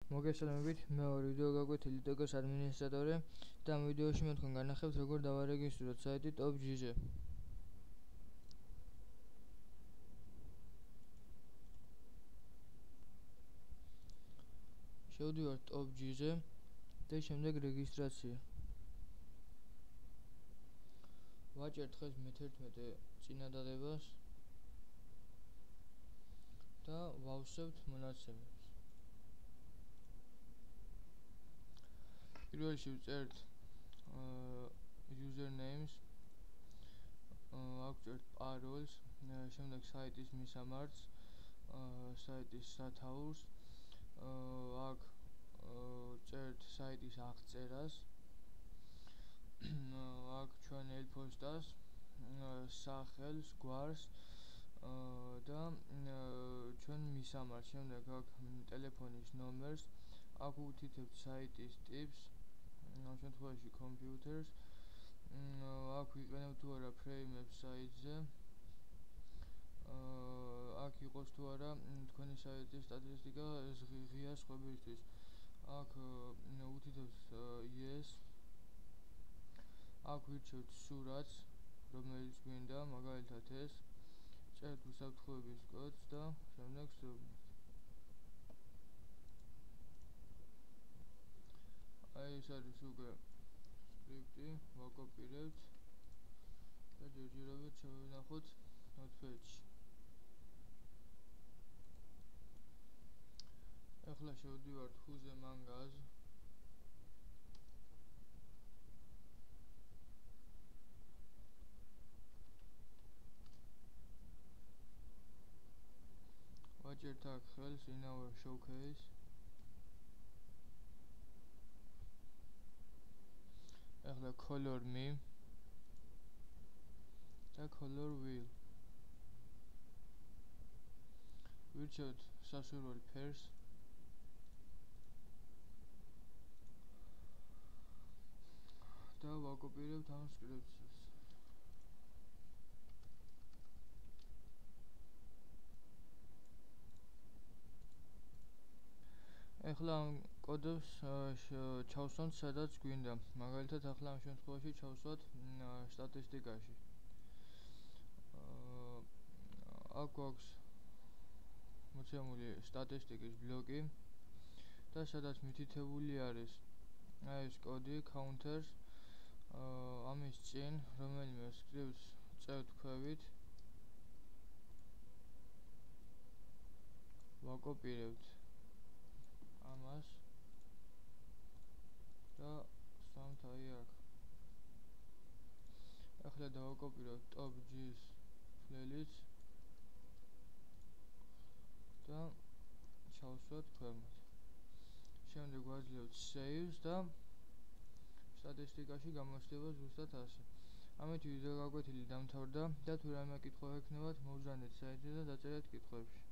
მოგესალმებით, მე ვარ ვიდეო გაკვეთილი ტოგოს ადმინისტრატორი და ამ ვიდეოში მე თქვენ განახებთ როგორ დავარეგისტრიროთ საიტი Top.gz-ზე. შევდივართ Top.gz-ზე და შემდეგ რეგისტრაცია. ვაჭერთ დღეს მე-11 წინადადებას და ვავსებთ მონაცემებს. პირველში ვწერთ usernames, ვაგწერთ parolls, შემდეგ საიტის მისამართს, საიტის სათაურს, აქ წერთ საიტის აღწერას, აქ ჩვენ ელფოსტას, სახელს, გვარს და ჩვენ მისამართს, შემდეგ აქ ტელეფონის ნომერს, აქ უთითებთ საიტის ტიპს, ამ შემთხვევაში კომპიუტერს, აქ ვიყენებთ თუ არა ფრეიმებს საიტზე, აქ იყოს თუ არა თქვენი საიტის სტატისტიკა ღია სხვებისთვის, აქ უთითებთ yes, აქ ვირჩევთ სურათს, რომელიც გვინდა, მაგალითად ეს, წერთ უსაფრთხოების კოდს და შემდეგ სრულდებთ. ეს არის უკვე სკრიპტი, ვაკოპირებთ და ჯერჯერობით შევინახოთ ნოტპედში. ახლა შევდივართ ხუზე მანგაზ. ვაჭერთ აქ ხელს in our showcase. ახლა color me და color wheel. ვირჩევთ სასურველ ფერს და ვაკოპირებთ ამ სკრიპტს. ახლა ამ კოდებს ჩავსვამთ სადაც გვინდა, მაგალითად ახლა ამ შემთხვევაში ჩავსვათ სტატისტიკაში. აქ გვაქვს მოცემული სტატისტიკის ბლოკი და სადაც მითითებული არის ეს კოდი counters, ამის წინ რომელიმე სკრიპტს წევთ ქვევით, ვაკოპირებთ ამას და სვამთ აი აქ. ახლა დავაკოპიროთ Top.gz ფლელიც და ჩავსვათ ქვემოთ. შემდეგ ვაძლევთ saves და სტატისტიკაში გამოჩნდება ზუსტად ასე. ამით ვიდეო გაკვეთილი დამთავრდა და თუ რაიმე კითხვა ექნებათ, მოვზანეთ საიტზე და დაწერეთ კითხვებში.